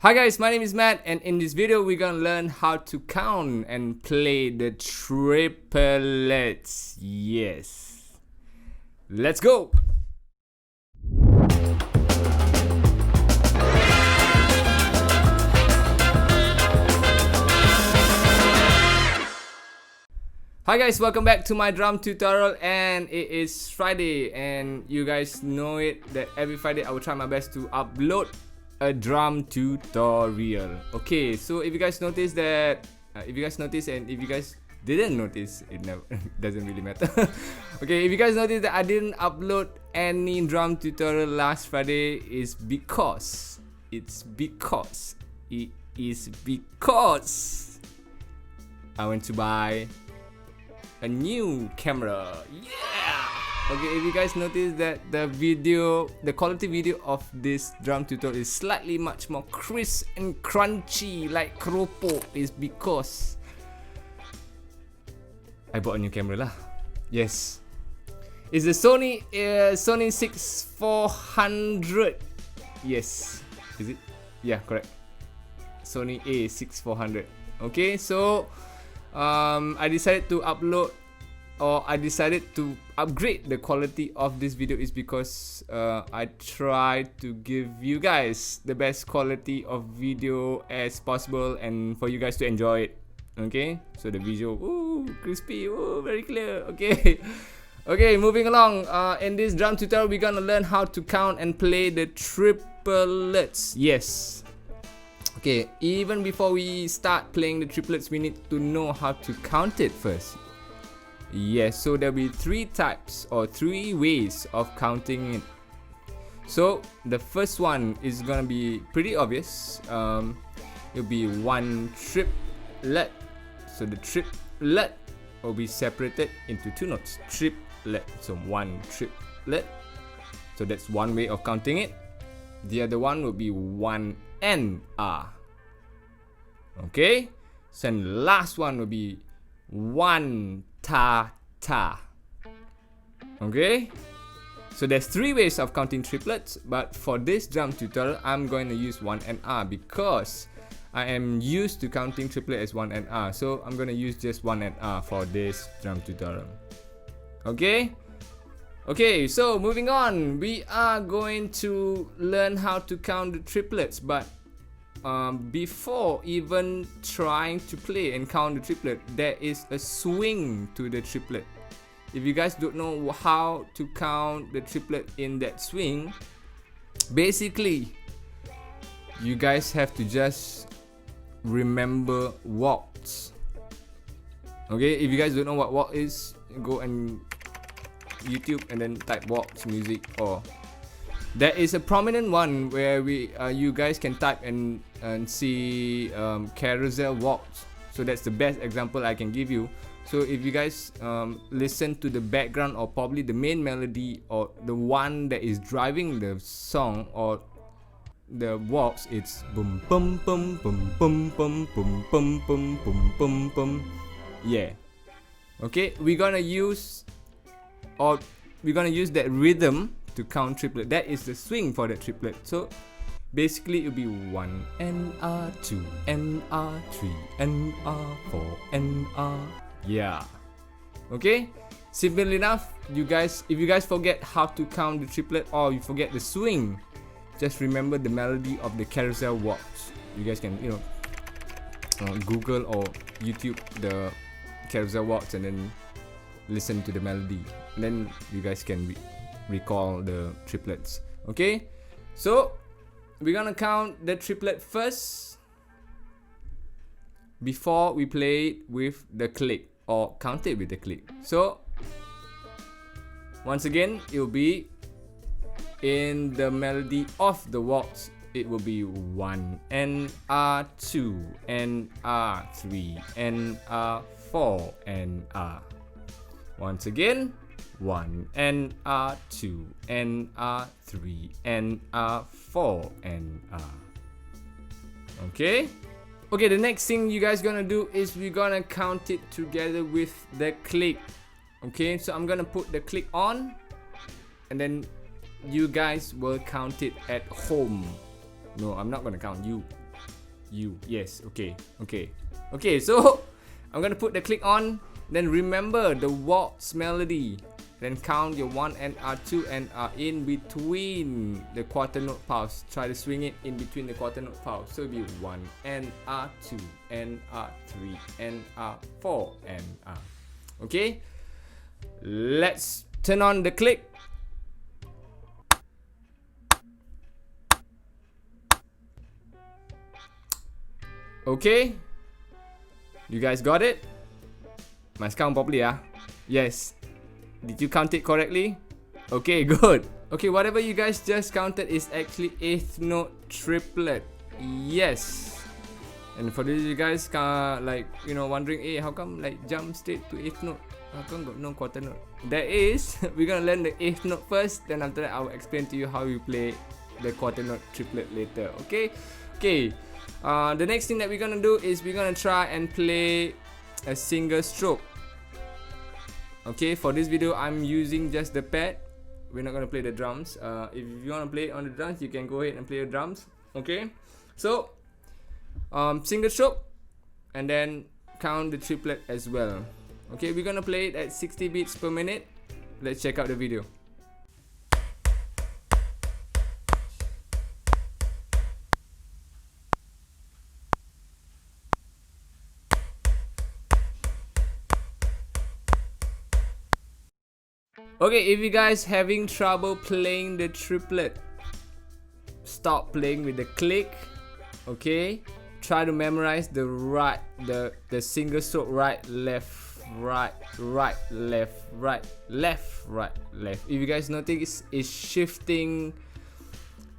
Hi guys, my name is Matt, and in this video we're gonna learn how to count and play the triplets. Yes, let's go. Hi guys, welcome back to my drum tutorial, and it is Friday, and you guys know it that every Friday I will try my best to upload a drum tutorial. Okay, so if you guys notice that, and if you guys didn't notice, it never doesn't really matter. Okay, if you guys notice that I didn't upload any drum tutorial last Friday, is because I went to buy a new camera. Yeah. Okay, if you guys notice that the quality video of this drum tutorial is slightly much more crisp and crunchy like keropok, is because I bought a new camera lah. Yes, it's the Sony 6400. Yes, is it? Yeah, correct. Sony A6400. Okay, so I decided to upgrade the quality of this video is because I try to give you guys the best quality of video as possible and for you guys to enjoy it. Okay, so the visual, ooh, crispy, ooh, very clear. Okay. Okay, moving along. In this drum tutorial we're gonna learn how to count and play the triplets. Yes. Okay, even before we start playing the triplets, we need to know how to count it first. Yes, so there'll be three types or three ways of counting it. So the first one is gonna be pretty obvious. It'll be one triplet. So the triplet will be separated into two notes. Triplet. So one triplet. So that's one way of counting it. The other one will be one NR. Okay. So and last one will be one ta. Okay, so there's three ways of counting triplets, but for this drum tutorial I'm going to use 1NR because I am used to counting triplet as 1NR, so I'm going to use just 1NR for this drum tutorial. Okay, so moving on, we are going to learn how to count the triplets, but before even trying to play and count the triplet, there is a swing to the triplet. If you guys don't know how to count the triplet in that swing, basically you guys have to just remember waltz. Okay, if you guys don't know what waltz is, go and YouTube and then type waltz music, or there is a prominent one where you guys can type and see carousel waltz. So that's the best example I can give you. So if you guys listen to the background or probably the main melody or the one that is driving the song or the waltz, it's boom bum bum bum bum bum bum bum bum bum bum bum. Yeah. Okay, we're gonna use that rhythm to count triplet. That is the swing for the triplet. So basically it'll be 1 NR, 2 NR, 3 NR, 4 NR. Yeah. Okay, simple enough. If you guys forget how to count the triplet or you forget the swing, just remember the melody of the carousel waltz. You guys can Google or YouTube the carousel waltz and then listen to the melody, and then you guys can recall the triplets. Okay, so we're gonna count the triplet first before we play it with the click or count it with the click. So once again, it will be in the melody of the waltz. It will be 1 NR, 2 NR, 3 NR, 4 NR. Once again, 1 NR, 2 NR, 3 NR, 4 NR. Okay, the next thing you guys gonna do is we're gonna count it together with the click. Okay, so I'm gonna put the click on, and then you guys will count it at home. No, I'm not gonna count you. U. Yes, okay. So I'm gonna put the click on. Then remember the waltz melody. Then count your 1 NR, 2 NR in between the quarter note pulse. Try to swing it in between the quarter note pulse. So it'll be 1 NR, 2 NR, 3 NR, 4 NR. Okay? Let's turn on the click. Okay? You guys got it? Must count properly, Yes. Did you count it correctly? Okay, good. Okay, whatever you guys just counted is actually 8th note triplet. Yes. And for those you guys like, you know, wondering, hey, how come like jump straight to 8th note? How come got no quarter note? That is, we're gonna learn the 8th note first. Then after that, I'll explain to you how you play the quarter note triplet later. Okay. The next thing that we're gonna do is we're gonna try and play a single stroke. Okay, for this video I'm using just the pad. We're not gonna play the drums. If you wanna play on the drums, you can go ahead and play the drums. Okay, so single stroke and then count the triplet as well. Okay, we're gonna play it at 60 beats per minute. Let's check out the video. Okay, if you guys having trouble playing the triplet, stop playing with the click. Okay, try to memorize the single stroke right, left, right, right, left, right, left, right, left. If you guys notice, it's shifting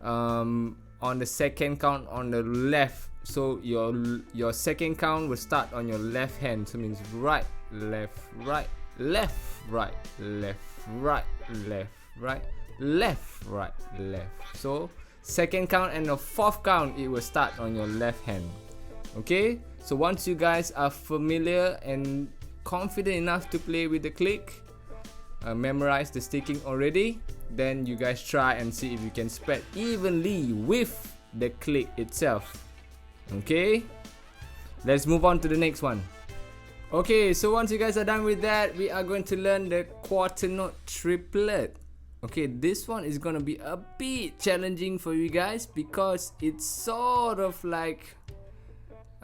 on the second count on the left. So your second count will start on your left hand. So it means right, left, right, left, right, left, right, left, right, left, right, left. So second count and the fourth count, it will start on your left hand. Okay, so once you guys are familiar and confident enough to play with the click, memorize the sticking already, then you guys try and see if you can spread evenly with the click itself. Okay, let's move on to the next one. Okay, so once you guys are done with that, we are going to learn the quarter note triplet. Okay, this one is gonna be a bit challenging for you guys because it's sort of like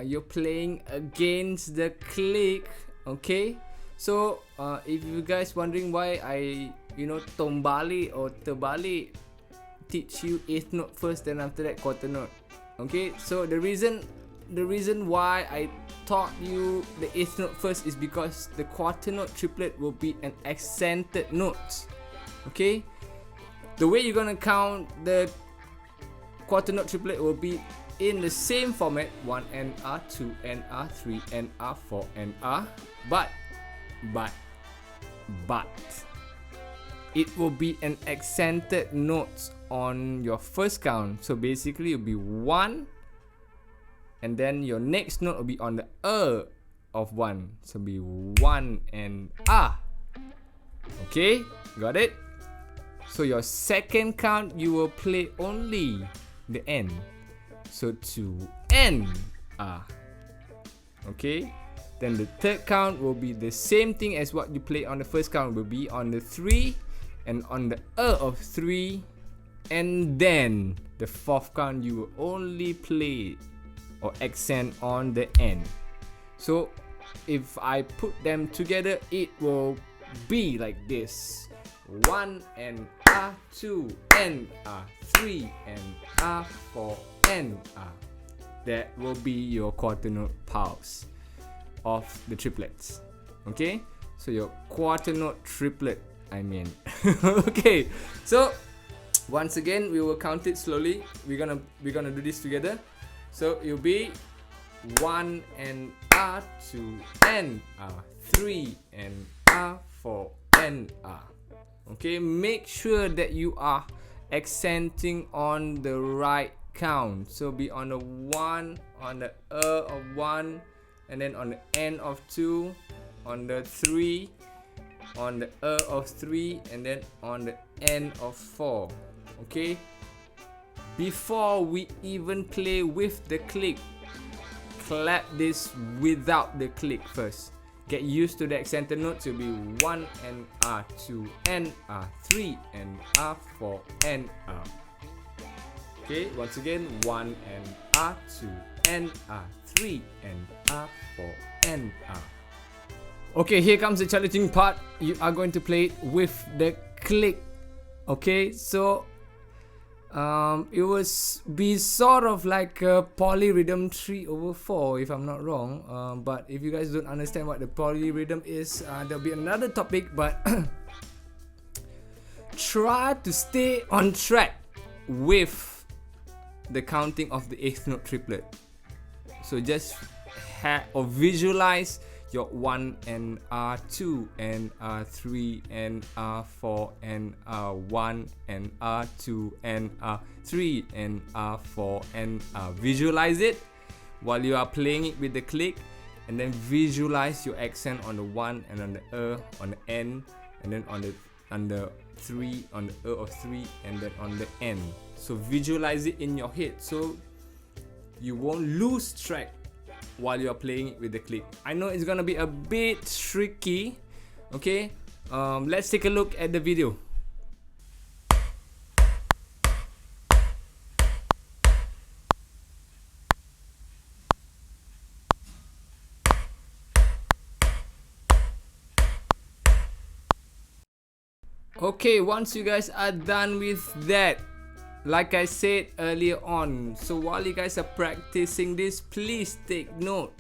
you're playing against the click. Okay, so if you guys wondering why I, you know, tombali or terbalik, teach you 8th note first, then after that quarter note. Okay, so the reason why I taught you the 8th note first is because the quarter note triplet will be an accented note. Okay, the way you're gonna count the quarter note triplet will be in the same format: 1 NR, 2 NR, 3 NR, 4 NR. But it will be an accented note on your first count. So basically it'll be 1, and then your next note will be on the of 1. So it'll be 1 and Okay, got it? So your second count, you will play only the N. So 2 N Okay, then the third count will be the same thing as what you play on the first count. Will be on the 3 and on the of 3, and then the fourth count you will only play or accent on the N. So if I put them together, it will be like this: 1 and 2 and 3 and 4 and That will be your quarter note pulse of the triplets. Okay, so your quarter note triplet, I mean. Okay, so once again we will count it slowly. We're gonna do this together. So it'll be 1 and 2 and 3 and 4 and Okay, make sure that you are accenting on the right count. So be on the 1, on the of 1, and then on the N of 2, on the 3, on the of 3, and then on the N of 4. Okay, before we even play with the click, clap this without the click first. Get used to the accented notes. It will be 1 and R, 2 and R, 3 and R, 4 and R. Okay, once again, 1 and R, 2 and R, 3 and R, 4 and R. Okay, here comes the challenging part. You are going to play it with the click. Okay, so it will be sort of like a polyrhythm 3/4 if I'm not wrong. But if you guys don't understand what the polyrhythm is, there'll be another topic. But try to stay on track with the counting of the 8th note triplet. So just visualize your 1 and R2 and R3 and R4 and R1 and R2 and R3 and R4 and R. Visualize it while you are playing it with the click, and then visualize your accent on the 1 and on the on the N, and then on the 3 on the of 3, and then on the N. So visualize it in your head so you won't lose track while you're playing it with the click. I know it's gonna be a bit tricky. Okay, let's take a look at the video. Okay, once you guys are done with that, like I said earlier on, so while you guys are practicing this, please take note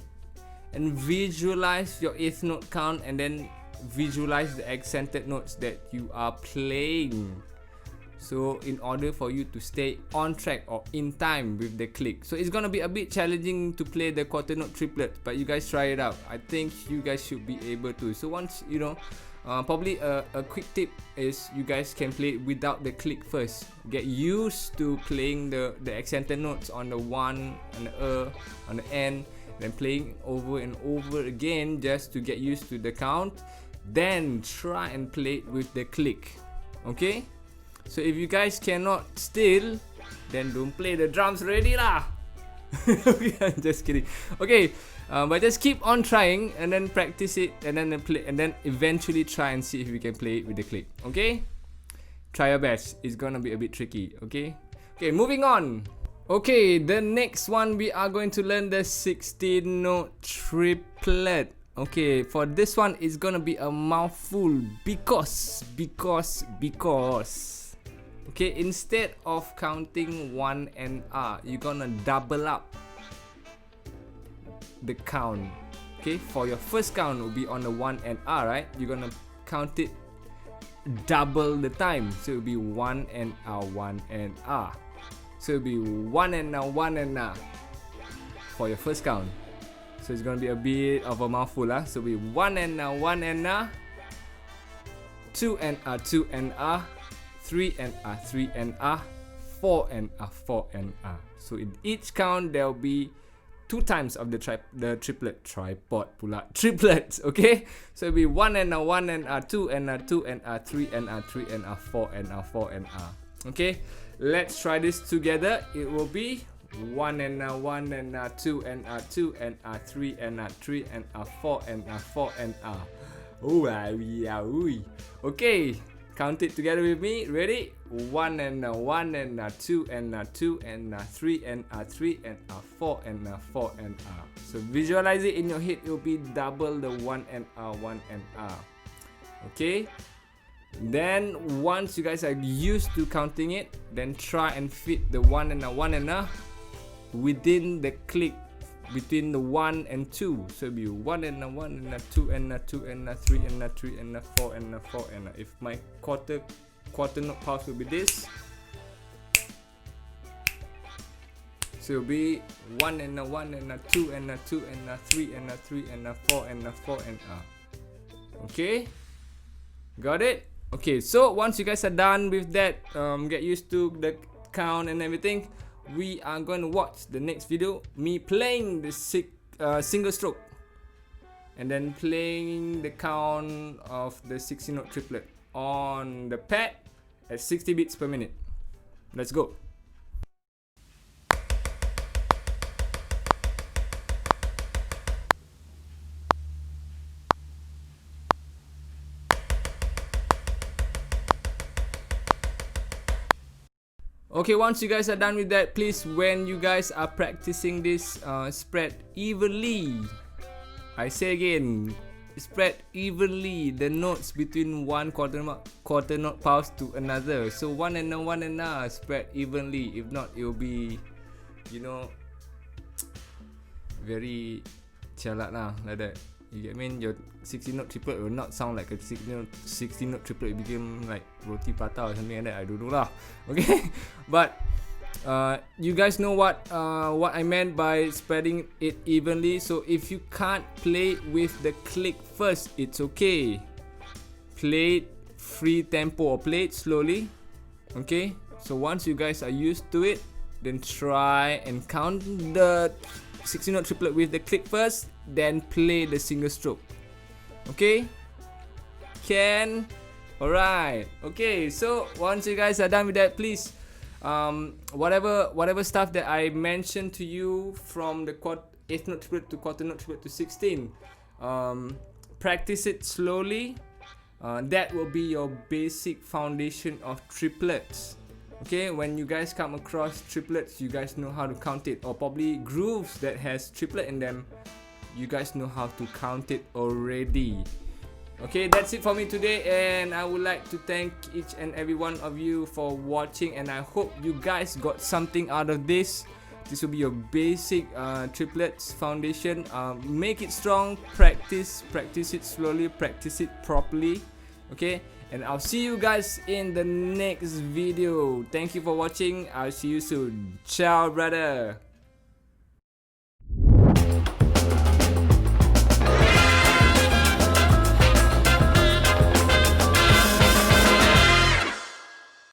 and visualize your 8th note count, and then visualize the accented notes that you are playing. So in order for you to stay on track or in time with the click. So it's gonna be a bit challenging to play the quarter note triplet, but you guys try it out. I think you guys should be able to. So once you know, probably a quick tip is you guys can play it without the click first. Get used to playing the accented notes on the 1, on the on the N, then playing over and over again just to get used to the count. Then try and play it with the click. Okay? So if you guys cannot still, then don't play the drums already lah. Okay, I'm just kidding. Okay, but just keep on trying and then practice it, and then play, and then eventually try and see if you can play it with the click. Okay, try your best. It's gonna be a bit tricky. Okay, moving on. Okay, the next one we are going to learn the 16 note triplet. Okay, for this one it's gonna be a mouthful because okay, instead of counting 1 and R, you're gonna double up the count. Okay, for your first count will be on the 1 and R, right? You're gonna count it double the time. So it'll be 1 and R, 1 and R. So it'll be 1 and R, 1 and R for your first count. So it's gonna be a bit of a mouthful, lah. So it'll be 1 and R, 1 and R, 2 and R, 2 and R, 3 and R, 3 and R, 4 and R, 4 and R. So in each count there will be 2 times of the triplet, tripod pula, triplets. Okay, so it'll be 1 and R, 1 and R, 2 and R, 2 and R, 3 and R, 3 and R, 4 and R, 4 and R. Okay, let's try this together. It will be 1 and R, 1 and R, 2 and R, 2 and R, 3 and R, 3 and R, 4 and R, 4 and R. Oh, yeah, okay. Count it together with me. Ready? 1 and R, 1 and R, 2 and R, 2 and R, 3 and R, 3 and R, 4 and R, 4 and R. So visualize it in your head. It will be double the 1 and R, 1 and R. Okay? Then once you guys are used to counting it, then try and fit the 1 and R, 1 and R within the click between the 1 and 2. So it'll be 1 and R, 1 and R, 2 and R, 2 and R, 3 and R, 3 and R, 4 and R, 4 and R. If my quarter note pulse will be this, so it'll be 1 and R, 1 and R, 2 and R, 2 and R, 3 and R, 3 and R, 4 and R, 4 and R. Okay, got it? Okay, so once you guys are done with that, get used to the count and everything, we are going to watch the next video, me playing the single stroke and then playing the count of the 16 note triplet on the pad at 60 beats per minute. Let's go. Okay, once you guys are done with that, please, when you guys are practicing this, spread evenly. I say again, spread evenly the notes between one quarter note pulse to another. So one and a spread evenly. If not, it will be, you know, very chalat lah, like that. You get me? Your 60 note triplet will not sound like a 60 note triplet. It became like roti prata or something like that. I don't know lah. Okay, but you guys know what I meant by spreading it evenly. So if you can't play with the click first, it's okay. Play it free tempo or play it slowly. Okay, so once you guys are used to it, then try and count the 60 note triplet with the click first, then play the single stroke. Okay, can? Alright. Okay, so once you guys are done with that, please, whatever stuff that I mentioned to you, from the 8th note triplet to quarter note triplet to 16, practice it slowly. That will be your basic foundation of triplets. Okay, when you guys come across triplets, you guys know how to count it, or probably grooves that has triplet in them, you guys know how to count it already. Okay, that's it for me today, and I would like to thank each and every one of you for watching, and I hope you guys got something out of this. This will be your basic triplets foundation. Make it strong, practice it slowly, practice it properly. Okay, and I'll see you guys in the next video. Thank you for watching. I'll see you soon. Ciao, brother.